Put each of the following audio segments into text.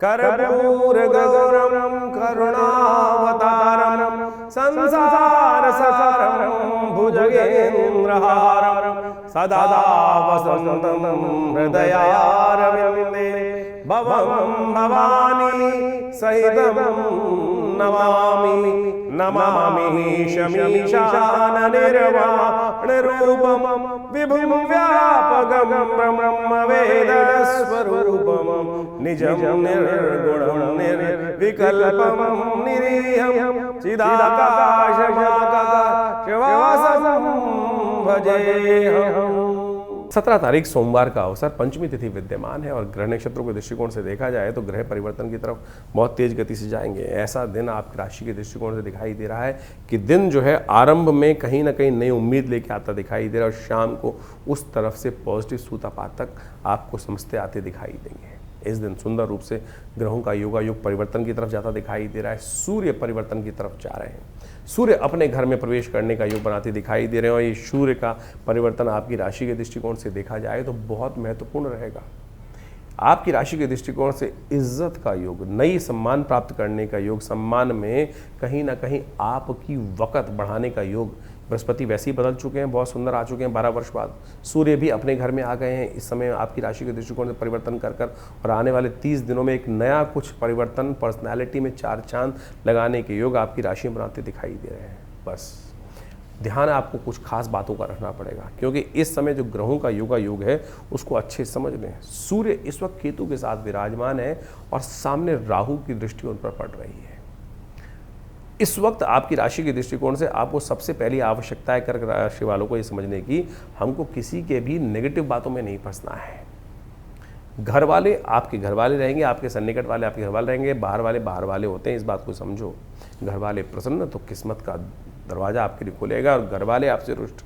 कर्पूरगौरं करुणावतारं संसारसारं भुजगेन्द्रहारं सदा वसन्तं हृदयारविन्दे भवं भवानी सहितं नमामि नमामि शमीशाननिर्वाणरूपं विभुं व्यापकं ब्रह्मवेदस्वरूपं निजं निर्गुणं निर्विकल्पं निरीहं चिदाकाशमाकाशवासं भजेऽहम्। 17 तारीख सोमवार का अवसर, पंचमी तिथि विद्यमान है और ग्रह नक्षत्रों के दृष्टिकोण से देखा जाए तो ग्रह परिवर्तन की तरफ बहुत तेज गति से जाएंगे। ऐसा दिन आपकी राशि के दृष्टिकोण से दिखाई दे रहा है कि दिन जो है आरंभ में कहीं ना कहीं नई उम्मीद लेके आता दिखाई दे रहा है और शाम को उस तरफ से पॉजिटिव सूत्रपात तक आपको समझते आते दिखाई देंगे। इस दिन सुंदर रूप से ग्रहों का योगायोग परिवर्तन की तरफ जाता दिखाई दे रहा है। सूर्य परिवर्तन की तरफ जा रहे हैं। सूर्य अपने घर में प्रवेश करने का योग बनाते दिखाई दे रहे हैं और ये सूर्य का परिवर्तन आपकी राशि के दृष्टिकोण से देखा जाए तो बहुत महत्वपूर्ण रहेगा। आपकी राशि के दृष्टिकोण से इज्जत का योग, नई सम्मान प्राप्त करने का योग, सम्मान में कहीं ना कहीं आपकी वक़्त बढ़ाने का योग। बृहस्पति वैसे ही बदल चुके हैं, बहुत सुंदर आ चुके हैं 12 वर्ष बाद। सूर्य भी अपने घर में आ गए हैं इस समय आपकी राशि के दृष्टिकोण से परिवर्तन कर और आने वाले 30 दिनों में एक नया कुछ परिवर्तन, पर्सनैलिटी में 4 चांद लगाने के योग आपकी राशि में बनाते दिखाई दे रहे हैं। बस ध्यान आपको कुछ खास बातों का रखना पड़ेगा क्योंकि इस समय जो ग्रहों का योगा योग है उसको अच्छे समझ लें। सूर्य इस वक्त केतु के साथ विराजमान है और सामने राहु की दृष्टि उन पर पड़ रही है। इस वक्त आपकी राशि के दृष्टिकोण से आपको सबसे पहली आवश्यकता है कर्क राशि वालों को ये समझने की, हमको किसी के भी नेगेटिव बातों में नहीं फंसना है। घर वाले आपके घर वाले रहेंगे, आपके सन्निकट वाले आपके घर वाले रहेंगे, बाहर वाले होते हैं, इस बात को समझो। घर वाले प्रसन्न तो किस्मत का दरवाज़ा आपके लिए खुलेगा और घर वाले आपसे रुष्ट।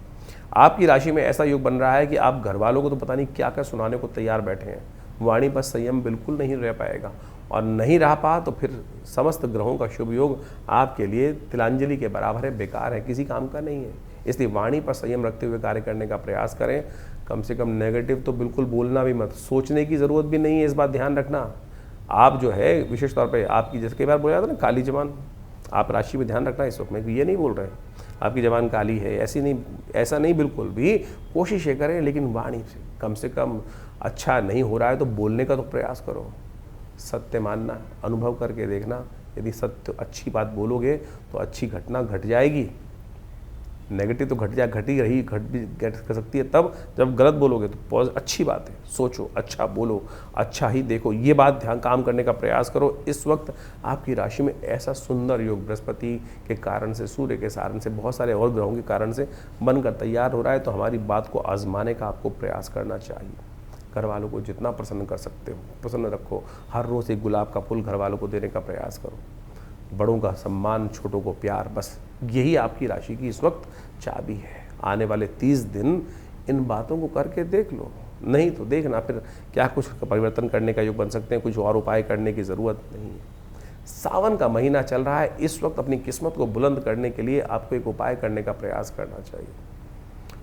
आपकी राशि में ऐसा योग बन रहा है कि आप घर वालों को तो पता नहीं क्या क्या सुनाने को तैयार बैठे हैं। वाणी पर संयम बिल्कुल नहीं रह पाएगा और नहीं रह पा तो फिर समस्त ग्रहों का शुभ योग आपके लिए तिलांजलि के बराबर है, बेकार है, किसी काम का नहीं है। इसलिए वाणी पर संयम रखते हुए कार्य करने का प्रयास करें। कम से कम नेगेटिव तो बिल्कुल बोलना भी मत, सोचने की ज़रूरत भी नहीं है। इस बात ध्यान रखना। आप जो है विशेष तौर पर आपकी, जैसे कई बार बोला जाता है ना, काली जबान, आप राशि में ध्यान रखना। इस वक्त में ये नहीं बोल रहे हैं आपकी जबान काली है, ऐसा नहीं बिल्कुल भी। कोशिश ये करें लेकिन वाणी से कम अच्छा नहीं हो रहा है तो बोलने का तो प्रयास करो। सत्य मानना, अनुभव करके देखना, यदि सत्य अच्छी बात बोलोगे तो अच्छी घटना घट जाएगी। नेगेटिव तो घट भी सकती है तब जब गलत बोलोगे तो अच्छी बात है, सोचो, अच्छा बोलो, अच्छा ही देखो, ये बात ध्यान काम करने का प्रयास करो। इस वक्त आपकी राशि में ऐसा सुंदर योग बृहस्पति के कारण से, सूर्य के कारण से, बहुत सारे और ग्रहों के कारण से बनकर तैयार हो रहा है, तो हमारी बात को आजमाने का आपको प्रयास करना चाहिए। घर वालों को जितना प्रसन्न कर सकते हो प्रसन्न रखो। हर रोज़ एक गुलाब का फूल घर वालों को देने का प्रयास करो। बड़ों का सम्मान, छोटों को प्यार, बस यही आपकी राशि की इस वक्त चाबी है। आने वाले 30 दिन इन बातों को करके देख लो, नहीं तो देखना फिर क्या कुछ परिवर्तन करने का योग बन सकते हैं। कुछ और उपाय करने की ज़रूरत नहीं है। सावन का महीना चल रहा है, इस वक्त अपनी किस्मत को बुलंद करने के लिए आपको एक उपाय करने का प्रयास करना चाहिए।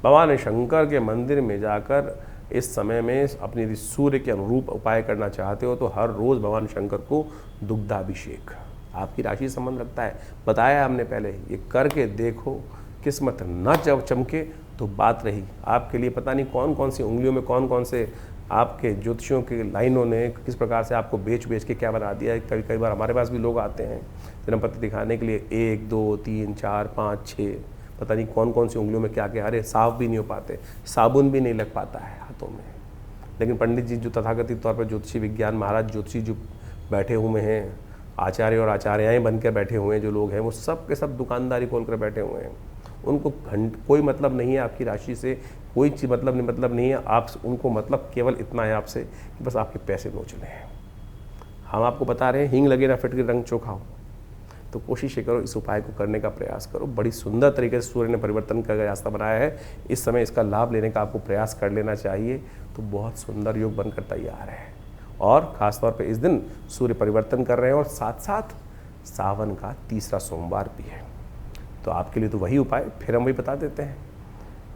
भगवान शंकर के मंदिर में जाकर इस समय में अपनी सूर्य के अनुरूप उपाय करना चाहते हो तो हर रोज़ भगवान शंकर को दुग्धाभिषेक, आपकी राशि संबंध रखता है, बताया हमने पहले, ये करके देखो। किस्मत न जब चमके तो बात रही। आपके लिए पता नहीं कौन कौन सी उंगलियों में कौन कौन से आपके ज्योतिषियों के लाइनों ने किस प्रकार से आपको बेच के क्या बना दिया है। कई बार हमारे पास भी लोग आते हैं जन्मपत्र दिखाने के लिए, 1 2 3 4 5 6, पता नहीं कौन कौन सी उंगलियों में क्या क्या, अरे साफ भी नहीं हो पाते, साबुन भी नहीं लग पाता है हाथों में। लेकिन पंडित जी जो तथाकथित तौर पर ज्योतिषी विज्ञान, महाराज ज्योतिषी जो बैठे हुए हैं, आचार्य और आचार्याएँ बनकर बैठे हुए हैं जो लोग हैं, वो सब के सब दुकानदारी खोल कर बैठे हुए हैं। उनको कोई मतलब नहीं है आपकी राशि से, कोई चीज़ मतलब नहीं है। आप उनको मतलब केवल इतना है आपसे कि बस आपके पैसे नोच लें। हम आपको बता रहे हैं हींग लगे ना फिटकर रंग चोखा हो, तो कोशिश ये करो, इस उपाय को करने का प्रयास करो। बड़ी सुंदर तरीके से सूर्य ने परिवर्तन का रास्ता बनाया है, इस समय इसका लाभ लेने का आपको प्रयास कर लेना चाहिए। तो बहुत सुंदर योग बनकर तैयार है और ख़ासतौर पर इस दिन सूर्य परिवर्तन कर रहे हैं और साथ साथ सावन का तीसरा सोमवार भी है। तो आपके लिए तो वही उपाय फिर हम वही बता देते हैं।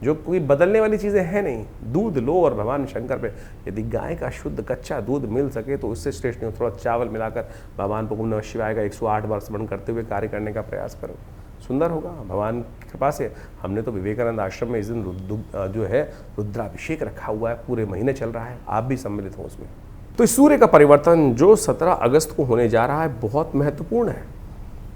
जो कोई बदलने वाली चीज़ें हैं नहीं। दूध लो और भगवान शंकर पे यदि गाय का शुद्ध कच्चा दूध मिल सके तो उससे श्रेष्ठ नहीं, थोड़ा चावल मिलाकर भगवान को ओम नमः शिवाय का 108 बार स्मरण करते हुए कार्य करने का प्रयास करो, सुंदर होगा। भगवान की कृपा से हमने तो विवेकानंद आश्रम में इस दिन जो है रुद्राभिषेक रखा हुआ है, पूरे महीने चल रहा है, आप भी सम्मिलित हो उसमें। तो इस सूर्य का परिवर्तन जो 17 अगस्त को होने जा रहा है बहुत महत्वपूर्ण है।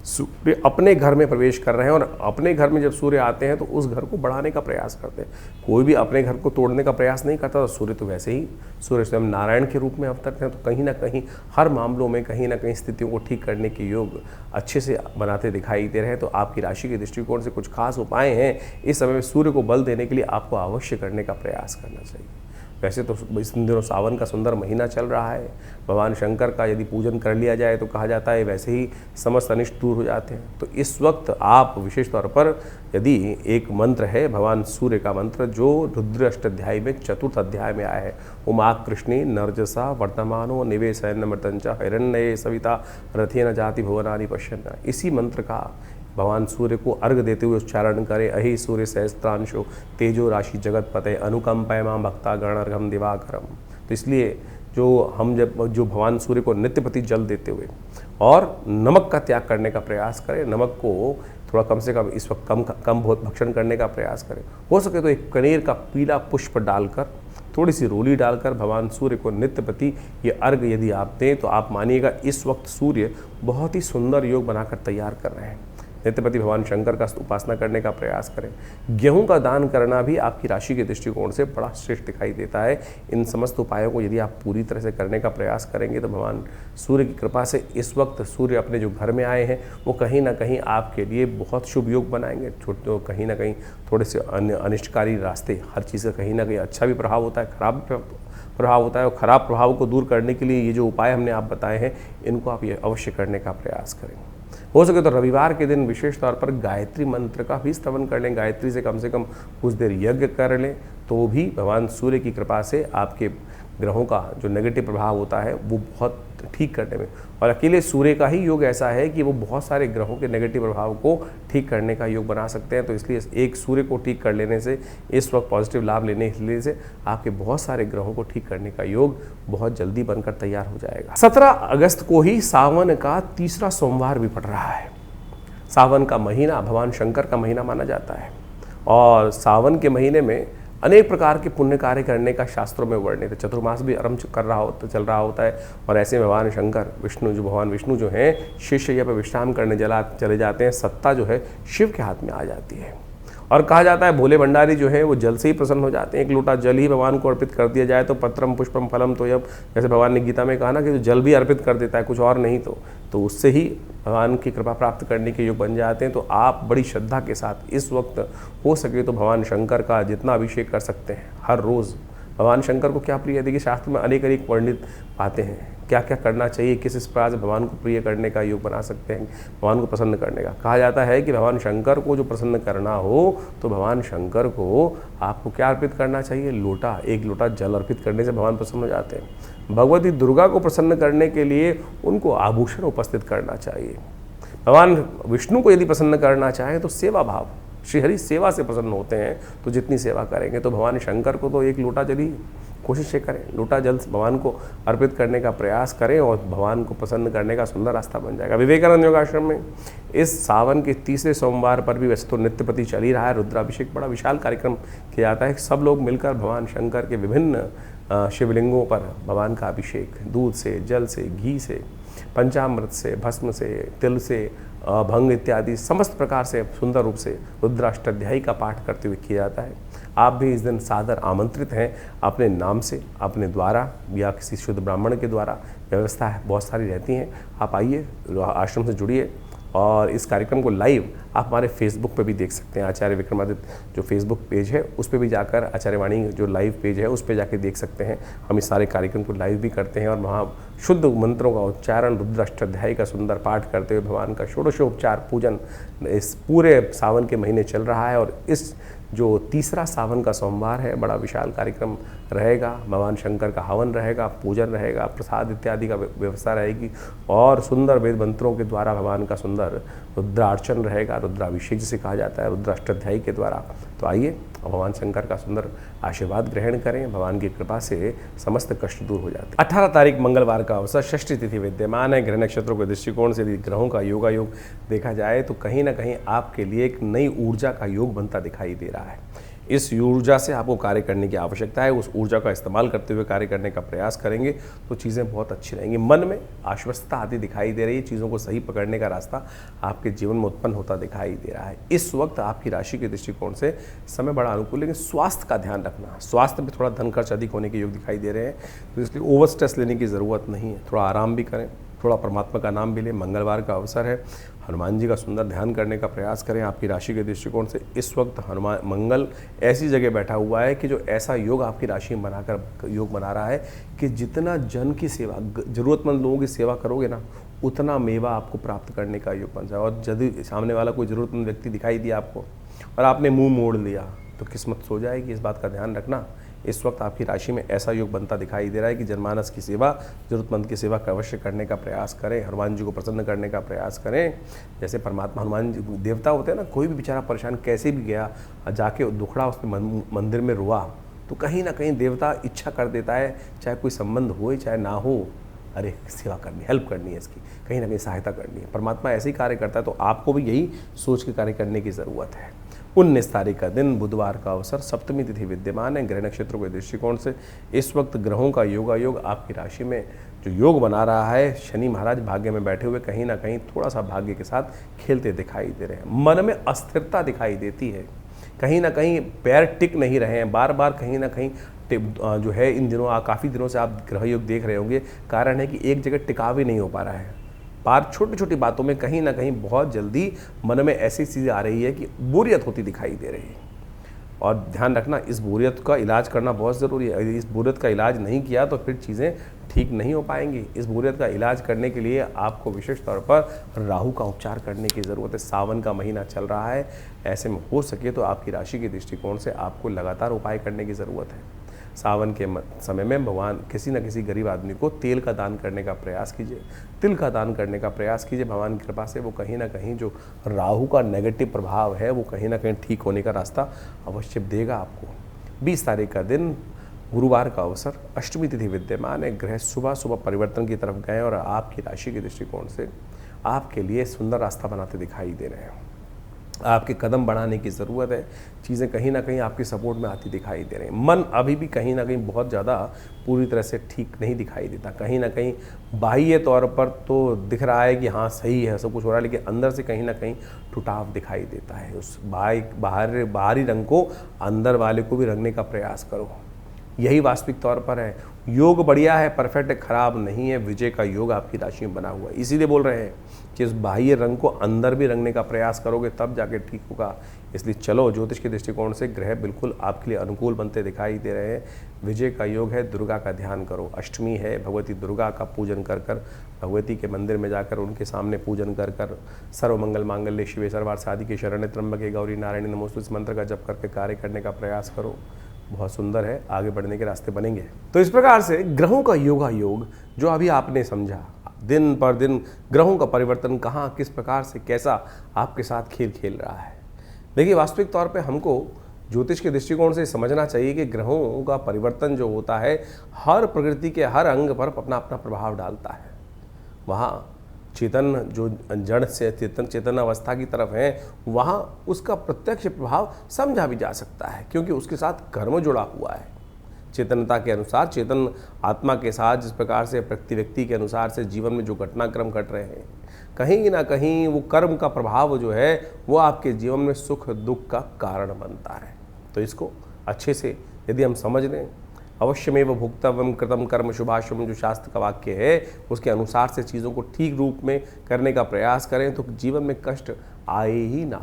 सूर्य अपने घर में प्रवेश कर रहे हैं और अपने घर में जब सूर्य आते हैं तो उस घर को बढ़ाने का प्रयास करते हैं। कोई भी अपने घर को तोड़ने का प्रयास नहीं करता। तो सूर्य तो वैसे ही, सूर्य स्वयं नारायण के रूप में अवतरते हैं, तो कहीं ना कहीं हर मामलों में कहीं ना कहीं स्थितियों को ठीक करने के योग अच्छे से बनाते दिखाई दे रहे हैं। तो आपकी राशि के दृष्टिकोण से कुछ खास उपाय हैं इस समय में सूर्य को बल देने के लिए आपको अवश्य करने का प्रयास करना चाहिए। वैसे तो इस दिनों सावन का सुंदर महीना चल रहा है, भगवान शंकर का यदि पूजन कर लिया जाए तो कहा जाता है वैसे ही समस्त अनिष्ट दूर हो जाते हैं। तो इस वक्त आप विशेष तौर पर यदि एक मंत्र है भगवान सूर्य का मंत्र जो रुद्र अष्टाध्यायी में 4th अध्याय में आया है, उमा कृष्णी नरजसा वर्तमानो निवेशयन मृतंचा हिरण्ये सविता रथेन जाति भुवनानि पश्यन्, इसी मंत्र का भगवान सूर्य को अर्घ देते हुए उच्चारण करें। अहि सूर्य सहस्त्रांशो तेजो राशि जगत पते अनुकंपय मां भक्ता गणर्घम दिवाकरम। तो इसलिए जो भगवान सूर्य को नित्यपति जल देते हुए और नमक का त्याग करने का प्रयास करें, नमक को थोड़ा कम से कम इस वक्त कम बहुत भक्षण करने का प्रयास करें। हो सके तो एक कनेर का पीला पुष्प डालकर, थोड़ी सी रोली डालकर भगवान सूर्य को नित्यपति ये अर्घ यदि आप दें तो आप मानिएगा इस वक्त सूर्य बहुत ही सुंदर योग बनाकर तैयार कर रहे हैं। नित्यपति भगवान शंकर का उपासना करने का प्रयास करें। गेहूं का दान करना भी आपकी राशि के दृष्टिकोण से बड़ा श्रेष्ठ दिखाई देता है। इन समस्त उपायों को यदि आप पूरी तरह से करने का प्रयास करेंगे तो भगवान सूर्य की कृपा से इस वक्त सूर्य अपने जो घर में आए हैं वो कहीं ना कहीं आपके लिए बहुत शुभ योग बनाएंगे। छोटे कहीं ना कहीं थोड़े से अनिष्टकारी रास्ते, हर चीज़ का कहीं ना कहीं अच्छा भी प्रभाव होता है, खराब प्रभाव होता है, और ख़राब प्रभाव को दूर करने के लिए ये जो उपाय हमने आप बताए हैं इनको आप ये अवश्य करने का प्रयास करें। हो सके तो रविवार के दिन विशेष तौर पर गायत्री मंत्र का भी स्तवन कर लें, गायत्री से कम कुछ देर यज्ञ कर लें, तो भी भगवान सूर्य की कृपा से आपके ग्रहों का जो नेगेटिव प्रभाव होता है वो बहुत ठीक करने में, और अकेले सूर्य का ही योग ऐसा है कि वो बहुत सारे ग्रहों के नेगेटिव प्रभाव को ठीक करने का योग बना सकते हैं। तो इसलिए एक सूर्य को ठीक कर लेने से, इस वक्त पॉजिटिव लाभ लेने से आपके बहुत सारे ग्रहों को ठीक करने का योग बहुत जल्दी बनकर तैयार हो जाएगा। 17 अगस्त को ही सावन का 3रा सोमवार भी पड़ रहा है। सावन का महीना भगवान शंकर का महीना माना जाता है और सावन के महीने में अनेक प्रकार के पुण्य कार्य करने का शास्त्रों में वर्णित है। चतुर्मास भी आरंभ चल रहा होता है और ऐसे में भगवान शंकर भगवान विष्णु जो हैं शीर्षशैया पर विश्राम करने चले जाते हैं। सत्ता जो है शिव के हाथ में आ जाती है और कहा जाता है भोले भंडारी जो है वो जल से ही प्रसन्न हो जाते हैं। एक लोटा जल ही भगवान को अर्पित कर दिया जाए तो पत्रम पुष्पम फलम तोयम, जैसे भगवान ने गीता में कहा ना कि जो जल भी अर्पित कर देता है कुछ और नहीं तो उससे ही भगवान की कृपा प्राप्त करने के योग बन जाते हैं। तो आप बड़ी श्रद्धा के साथ इस वक्त हो सके तो भगवान शंकर का जितना अभिषेक कर सकते हैं हर रोज़। भगवान शंकर को क्या प्रिय है, देखिए शास्त्र में अनेक वर्णित पाते हैं क्या क्या करना चाहिए, किस प्रकार से भगवान को प्रिय करने का योग बना सकते हैं, भगवान को प्रसन्न करने का। कहा जाता है कि भगवान शंकर को जो प्रसन्न करना हो तो भगवान शंकर को आपको क्या अर्पित करना चाहिए, एक लोटा जल अर्पित करने से भगवान प्रसन्न हो जाते हैं। भगवती दुर्गा को प्रसन्न करने के लिए उनको आभूषण उपस्थित करना चाहिए। भगवान विष्णु को यदि प्रसन्न करना चाहें तो सेवा भाव, श्रीहरि सेवा से प्रसन्न होते हैं, तो जितनी सेवा करेंगे तो भगवान शंकर को तो एक लोटा जल ही कोशिश करें, लोटा जल भगवान को अर्पित करने का प्रयास करें और भगवान को प्रसन्न करने का सुंदर रास्ता बन जाएगा। विवेकानंद योगाश्रम में इस सावन के 3रे सोमवार पर भी वैसे तो नित्यपति चल ही रहा है, रुद्राभिषेक बड़ा विशाल कार्यक्रम किया जाता है। सब लोग मिलकर भगवान शंकर के विभिन्न शिवलिंगों पर भगवान का अभिषेक दूध से, जल से, घी से, पंचामृत से, भस्म से, तिल से, भंग इत्यादि समस्त प्रकार से सुंदर रूप से रुद्राष्टाध्यायी का पाठ करते हुए किया जाता है। आप भी इस दिन सादर आमंत्रित हैं, अपने नाम से, अपने द्वारा या किसी शुद्ध ब्राह्मण के द्वारा, व्यवस्था है बहुत सारी रहती हैं। आप आइए, आश्रम से जुड़िए और इस कार्यक्रम को लाइव आप हमारे फेसबुक पे भी देख सकते हैं। आचार्य विक्रमादित्य जो फेसबुक पेज है उस पर भी जाकर, आचार्यवाणी जो लाइव पेज है उस पर जाकर देख सकते हैं। हम इस सारे कार्यक्रम को लाइव भी करते हैं और वहाँ शुद्ध मंत्रों का उच्चारण, रुद्राष्टाध्यायी का सुंदर पाठ करते हुए भगवान का षोडशोपचार पूजन इस पूरे सावन के महीने चल रहा है। और इस जो 3रा सावन का सोमवार है, बड़ा विशाल कार्यक्रम रहेगा, भगवान शंकर का हवन रहेगा, पूजन रहेगा, प्रसाद इत्यादि का व्यवस्था रहेगी और सुंदर वेद मंत्रों के द्वारा भगवान का सुंदर रुद्रार्चन रहेगा, रुद्राभिषेक जिसे कहा जाता है रुद्राष्टाध्यायी के द्वारा। तो आइए भगवान शंकर का सुंदर आशीर्वाद ग्रहण करें, भगवान की कृपा से समस्त कष्ट दूर हो जाते हैं। 18 तारीख मंगलवार का अवसर, षष्ठी तिथि विद्यमान है। ग्रह नक्षत्रों के दृष्टिकोण से यदि ग्रहों का योगायोग देखा जाए तो कहीं ना कहीं आपके लिए एक नई ऊर्जा का योग बनता दिखाई दे रहा है। इस ऊर्जा से आपको कार्य करने की आवश्यकता है, उस ऊर्जा का इस्तेमाल करते हुए कार्य करने का प्रयास करेंगे तो चीज़ें बहुत अच्छी रहेंगी। मन में आश्वस्तता आती दिखाई दे रही है, चीज़ों को सही पकड़ने का रास्ता आपके जीवन में उत्पन्न होता दिखाई दे रहा है। इस वक्त आपकी राशि के दृष्टिकोण से समय बड़ा अनुकूल है, लेकिन स्वास्थ्य का ध्यान रखना। स्वास्थ्य में थोड़ा धन खर्च अधिक होने के योग दिखाई दे रहे हैं, तो इसलिए ओवर स्ट्रेस लेने की ज़रूरत नहीं है। थोड़ा आराम भी करें, थोड़ा परमात्मा का नाम भी लें। मंगलवार का अवसर है, हनुमान जी का सुंदर ध्यान करने का प्रयास करें। आपकी राशि के दृष्टिकोण से इस वक्त हनुमान मंगल ऐसी जगह बैठा हुआ है कि जो ऐसा योग आपकी राशि में बनाकर योग बना रहा है कि जितना जन की सेवा, ज़रूरतमंद लोगों की सेवा करोगे ना, उतना मेवा आपको प्राप्त करने का योग बन जाए। और यदि सामने वाला कोई ज़रूरतमंद व्यक्ति दिखाई दिया आपको और आपने मुँह मोड़ लिया तो किस्मत सो जाएगी। इस बात का ध्यान रखना। इस वक्त आपकी राशि में ऐसा योग बनता दिखाई दे रहा है कि जनमानस की सेवा, जरूरतमंद की सेवा अवश्य करने का प्रयास करें, हनुमान जी को प्रसन्न करने का प्रयास करें। जैसे परमात्मा हनुमान जी देवता होते हैं ना, कोई भी बेचारा परेशान कैसे भी गया, जाके दुखड़ा उसमें मंदिर में रोआ तो कहीं ना कहीं देवता इच्छा कर देता है, चाहे कोई संबंध हो चाहे ना हो, अरे सेवा करनी, हेल्प करनी है, इसकी कहीं ना कहीं सहायता करनी है। परमात्मा ऐसे ही कार्य करता है, तो आपको भी यही सोच के कार्य करने की ज़रूरत है। 19 तारीख का दिन, बुधवार का अवसर, सप्तमी तिथि विद्यमान है। ग्रह नक्षत्रों के दृष्टिकोण से इस वक्त ग्रहों का योगायोग आपकी राशि में जो योग बना रहा है, शनि महाराज भाग्य में बैठे हुए कहीं ना कहीं थोड़ा सा भाग्य के साथ खेलते दिखाई दे रहे हैं। मन में अस्थिरता दिखाई देती है, कहीं ना कहीं पैर टिक नहीं रहे हैं, बार बार कहीं ना कहीं जो है इन दिनों काफ़ी दिनों से आप ग्रह योग देख रहे होंगे। कारण है कि एक जगह टिकाव ही नहीं हो पा रहा है। बार छोटी छोटी बातों में कहीं ना कहीं बहुत जल्दी मन में ऐसी चीज़ें आ रही है कि बोरियत होती दिखाई दे रही है। और ध्यान रखना, इस बोरियत का इलाज करना बहुत ज़रूरी है। यदि इस बोरियत का इलाज नहीं किया तो फिर चीज़ें ठीक नहीं हो पाएंगी। इस बोरियत का इलाज करने के लिए आपको विशेष तौर पर राहु का उपचार करने की ज़रूरत है। सावन का महीना चल रहा है, ऐसे में हो सके तो आपकी राशि के दृष्टिकोण से आपको लगातार उपाय करने की ज़रूरत है। सावन के समय में भगवान किसी न किसी गरीब आदमी को तेल का दान करने का प्रयास कीजिए, तिल का दान करने का प्रयास कीजिए। भगवान की कृपा से वो कहीं ना कहीं जो राहु का नेगेटिव प्रभाव है वो कहीं ना कहीं ठीक होने का रास्ता अवश्य देगा आपको। 20 तारीख का दिन, गुरुवार का अवसर, अष्टमी तिथि विद्यमान है। ग्रह सुबह सुबह परिवर्तन की तरफ गए और आपकी राशि के दृष्टिकोण से आपके लिए सुंदर रास्ता बनाते दिखाई दे रहे हैं। आपके कदम बढ़ाने की ज़रूरत है, चीज़ें कहीं ना कहीं आपकी सपोर्ट में आती दिखाई दे रही हैं। मन अभी भी कहीं ना कहीं बहुत ज़्यादा पूरी तरह से ठीक नहीं दिखाई देता। कहीं ना कहीं बाह्य तौर पर तो दिख रहा है कि हाँ सही है, सब कुछ हो रहा है, लेकिन अंदर से कहीं ना कहीं टुटाव दिखाई देता है। उस बाहरी रंग को अंदर वाले को भी रंगने का प्रयास करो, यही वास्तविक तौर पर है। योग बढ़िया है, परफेक्ट है, खराब नहीं है। विजय का योग आपकी राशि में बना हुआ है, इसीलिए बोल रहे हैं कि इस बाह्य रंग को अंदर भी रंगने का प्रयास करोगे तब जाके ठीक होगा। इसलिए चलो, ज्योतिष के दृष्टिकोण से ग्रह बिल्कुल आपके लिए अनुकूल बनते दिखाई दे रहे हैं। विजय का योग है, दुर्गा का ध्यान करो। अष्टमी है, भगवती दुर्गा का पूजन कर कर, भगवती के मंदिर में जाकर उनके सामने पूजन कर कर, सर्वमंगल मांगल्ये शिवे सर्वार्थ साधिके शरण्ये त्र्यंबके गौरी नारायणी नमोस्तुते इस मंत्र का जप करके कार्य करने का प्रयास करो। बहुत सुंदर है, आगे बढ़ने के रास्ते बनेंगे। तो इस प्रकार से ग्रहों का योग जो अभी आपने समझा, दिन पर दिन ग्रहों का परिवर्तन कहाँ, किस प्रकार से, कैसा आपके साथ खेल खेल रहा है। देखिए, वास्तविक तौर पे हमको ज्योतिष के दृष्टिकोण से समझना चाहिए कि ग्रहों का परिवर्तन जो होता है हर प्रकृति के हर अंग पर अपना अपना प्रभाव डालता है। वहाँ चेतन जो जड़ से चेतन अवस्था की तरफ है, वहाँ उसका प्रत्यक्ष प्रभाव समझा भी जा सकता है, क्योंकि उसके साथ कर्म जुड़ा हुआ है। चेतनता के अनुसार, चेतन आत्मा के साथ जिस प्रकार से प्रति व्यक्ति के अनुसार से जीवन में जो घटनाक्रम घट रहे हैं, कहीं ना कहीं वो कर्म का प्रभाव जो है वो आपके जीवन में सुख दुख का कारण बनता है। तो इसको अच्छे से यदि हम समझ लें, अवश्यमेव भुक्तव्यम कृतम कर्म शुभाशुभम, जो शास्त्र का वाक्य है उसके अनुसार से चीज़ों को ठीक रूप में करने का प्रयास करें तो जीवन में कष्ट आए ही ना।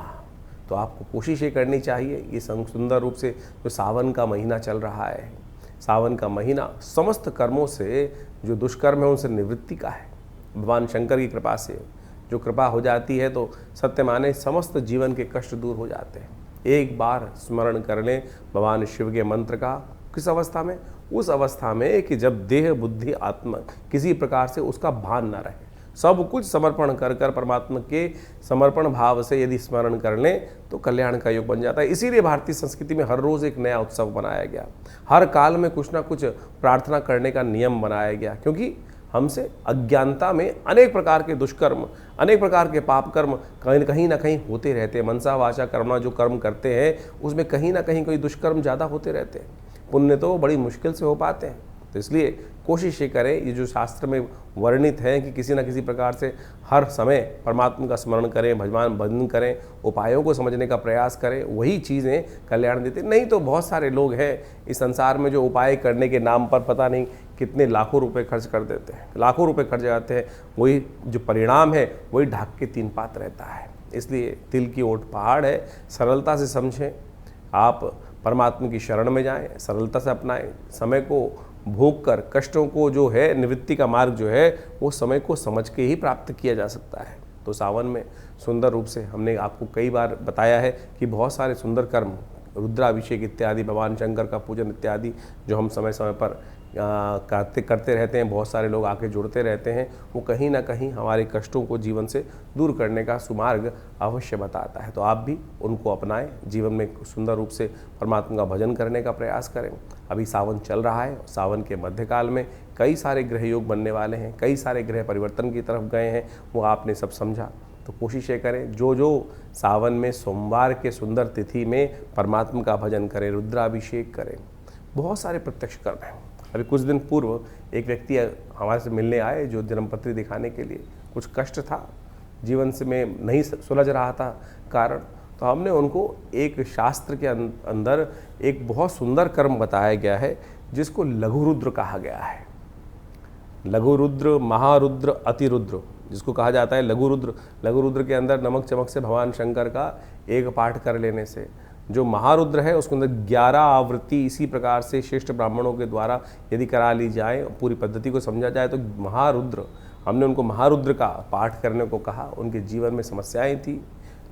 तो आपको कोशिश ये करनी चाहिए। ये सुंदर रूप से जो सावन का महीना चल रहा है, सावन का महीना समस्त कर्मों से, जो दुष्कर्म है उनसे निवृत्ति का है। भगवान शंकर की कृपा से जो कृपा हो जाती है तो सत्य माने समस्त जीवन के कष्ट दूर हो जाते हैं। एक बार स्मरण कर लें भगवान शिव के मंत्र का, किस अवस्था में, उस अवस्था में कि जब देह बुद्धि आत्मा किसी प्रकार से उसका भान ना रहे, सब कुछ समर्पण कर कर परमात्मा के समर्पण भाव से यदि स्मरण कर लें तो कल्याण का योग बन जाता है। इसीलिए भारतीय संस्कृति में हर रोज़ एक नया उत्सव बनाया गया, हर काल में कुछ ना कुछ प्रार्थना करने का नियम बनाया गया, क्योंकि हमसे अज्ञानता में अनेक प्रकार के दुष्कर्म, अनेक प्रकार के पाप कर्म कहीं ना कहीं होते रहते हैं। मनसा वाचा कर्मणा जो कर्म करते हैं उसमें कहीं ना कहीं कोई दुष्कर्म ज़्यादा होते रहते हैं, पुण्य तो बड़ी मुश्किल से हो पाते हैं। तो इसलिए कोशिश ये करें, ये जो शास्त्र में वर्णित है कि किसी न किसी प्रकार से हर समय परमात्मा का स्मरण करें, भजन करें, उपायों को समझने का प्रयास करें, वही चीज़ें कल्याण देते। नहीं तो बहुत सारे लोग हैं इस संसार में जो उपाय करने के नाम पर पता नहीं कितने लाखों रुपए खर्च कर देते हैं, लाखों रुपए खर्च जाते हैं, वही जो परिणाम है वही ढाक के तीन पात रहता है। इसलिए तिल की ओट पहाड़ है, सरलता से समझें, आप परमात्मा की शरण में जाएं, सरलता से अपनाएं, समय को भोग कर कष्टों को जो है निवृत्ति का मार्ग जो है वो समय को समझ के ही प्राप्त किया जा सकता है। तो सावन में सुंदर रूप से हमने आपको कई बार बताया है कि बहुत सारे सुंदर कर्म, रुद्राभिषेक इत्यादि, भगवान शंकर का पूजन इत्यादि जो हम समय समय पर करते रहते हैं, बहुत सारे लोग आके जुड़ते रहते हैं, वो कहीं ना कहीं हमारे कष्टों को जीवन से दूर करने का सुमार्ग अवश्य बताता है। तो आप भी उनको अपनाएं, जीवन में सुंदर रूप से परमात्मा का भजन करने का प्रयास करें। अभी सावन चल रहा है, सावन के मध्यकाल में कई सारे ग्रह योग बनने वाले हैं, कई सारे ग्रह परिवर्तन की तरफ गए हैं, वो आपने सब समझा। तो कोशिश ये करें, जो सावन में सोमवार के सुंदर तिथि में परमात्मा का भजन करें, रुद्राभिषेक करें, बहुत सारे प्रत्यक्ष कर्म हैं। अभी कुछ दिन पूर्व एक व्यक्ति हमारे से मिलने आए जो जन्मपत्री दिखाने के लिए, कुछ कष्ट था जीवन से में नहीं सुलझ रहा था कारण, तो हमने उनको एक शास्त्र के अंदर एक बहुत सुंदर कर्म बताया गया है जिसको लघु रुद्र कहा गया है। लघु रुद्र, महारुद्र, अतिरुद्र जिसको कहा जाता है लघु रुद्र। लघु रुद्र के अंदर नमक चमक से भगवान शंकर का एक पाठ कर लेने से, जो महारुद्र है उसके अंदर 11 आवृत्ति इसी प्रकार से श्रेष्ठ ब्राह्मणों के द्वारा यदि करा ली जाए, पूरी पद्धति को समझा जाए तो महारुद्र, हमने उनको महारुद्र का पाठ करने को कहा। उनके जीवन में समस्याएं थी,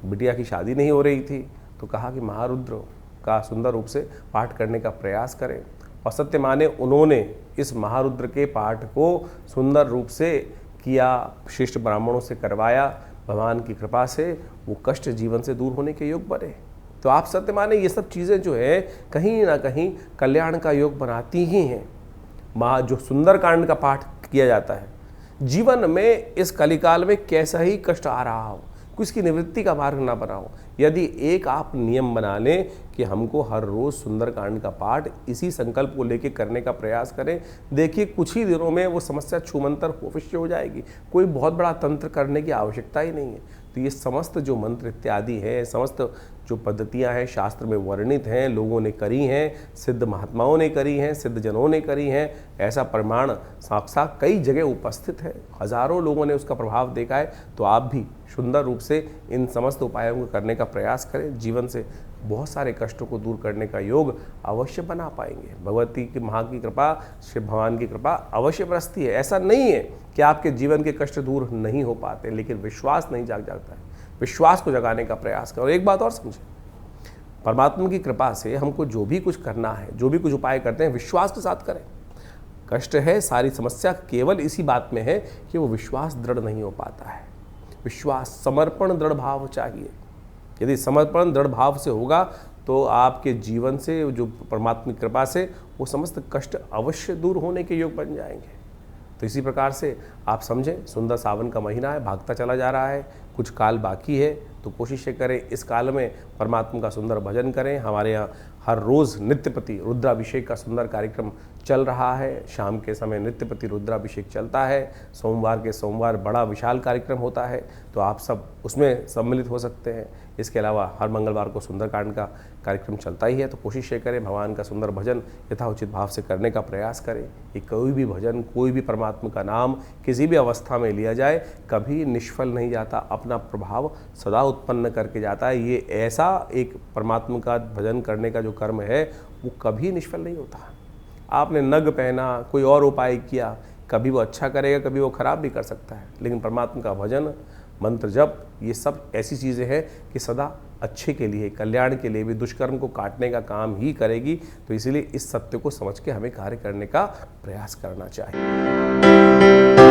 बिटिया की शादी नहीं हो रही थी, तो कहा कि महारुद्र का सुंदर रूप से पाठ करने का प्रयास करें। और सत्य माने उन्होंने इस महारुद्र के पाठ को सुंदर रूप से किया, श्रेष्ठ ब्राह्मणों से करवाया, भगवान की कृपा से वो कष्ट जीवन से दूर होने के योग बने। तो आप सत्य माने ये सब चीज़ें जो है कहीं ना कहीं कल्याण का योग बनाती ही हैं। जो सुंदर कांड का पाठ किया जाता है, जीवन में इस कलिकाल में कैसा ही कष्ट आ रहा हो, उसकी निवृत्ति का मार्ग ना बनाओ, यदि एक आप नियम बना लें कि हमको हर रोज़ सुंदरकांड का पाठ इसी संकल्प को लेके करने का प्रयास करें, देखिए कुछ ही दिनों में वो समस्या छूमंतर अवश्य हो जाएगी। कोई बहुत बड़ा तंत्र करने की आवश्यकता ही नहीं है। तो ये समस्त जो मंत्र इत्यादि है, समस्त जो पद्धतियां हैं शास्त्र में वर्णित हैं, लोगों ने करी हैं, सिद्ध महात्माओं ने करी हैं, सिद्ध जनों ने करी हैं, ऐसा प्रमाण साक्षात कई जगह उपस्थित है, हजारों लोगों ने उसका प्रभाव देखा है। तो आप भी सुंदर रूप से इन समस्त उपायों को करने का प्रयास करें, जीवन से बहुत सारे कष्टों को दूर करने का योग अवश्य बना पाएंगे। भगवती की माँ की कृपा, शिव भगवान की कृपा अवश्य बरसती है। ऐसा नहीं है कि आपके जीवन के कष्ट दूर नहीं हो पाते, लेकिन विश्वास नहीं जागता है। विश्वास को जगाने का प्रयास करें। और एक बात और समझें, परमात्मा की कृपा से हमको जो भी कुछ करना है, जो भी कुछ उपाय करते हैं, विश्वास के साथ करें। कष्ट है, सारी समस्या केवल इसी बात में है कि वो विश्वास दृढ़ नहीं हो पाता है। विश्वास, समर्पण, दृढ़ भाव चाहिए। यदि समर्पण दृढ़ भाव से होगा तो आपके जीवन से जो परमात्मा की कृपा से वो समस्त कष्ट अवश्य दूर होने के योग बन जाएंगे। तो इसी प्रकार से आप समझें, सुंदर सावन का महीना है, भागता चला जा रहा है, कुछ काल बाकी है, तो कोशिश करें इस काल में परमात्मा का सुंदर भजन करें। हमारे यहाँ हर रोज़ नित्यपति रुद्राभिषेक का सुंदर कार्यक्रम चल रहा है। शाम के समय नित्यपति रुद्राभिषेक चलता है, सोमवार के सोमवार बड़ा विशाल कार्यक्रम होता है, तो आप सब उसमें सम्मिलित हो सकते हैं। इसके अलावा हर मंगलवार को सुंदरकांड का कार्यक्रम चलता ही है। तो कोशिश ये करें भगवान का सुंदर भजन यथाउचित भाव से करने का प्रयास करें। कि कोई भी भजन, कोई भी परमात्मा का नाम किसी भी अवस्था में लिया जाए कभी निष्फल नहीं जाता, अपना प्रभाव सदा उत्पन्न करके जाता है। ये ऐसा एक परमात्मा का भजन करने का जो कर्म है वो कभी निष्फल नहीं होता। आपने नग पहना, कोई और उपाय किया, कभी वो अच्छा करेगा, कभी वो खराब भी कर सकता है, लेकिन परमात्मा का भजन, मंत्र जप, ये सब ऐसी चीज़ें हैं कि सदा अच्छे के लिए, कल्याण के लिए भी, दुष्कर्म को काटने का काम ही करेगी। तो इसीलिए इस सत्य को समझ के हमें कार्य करने का प्रयास करना चाहिए।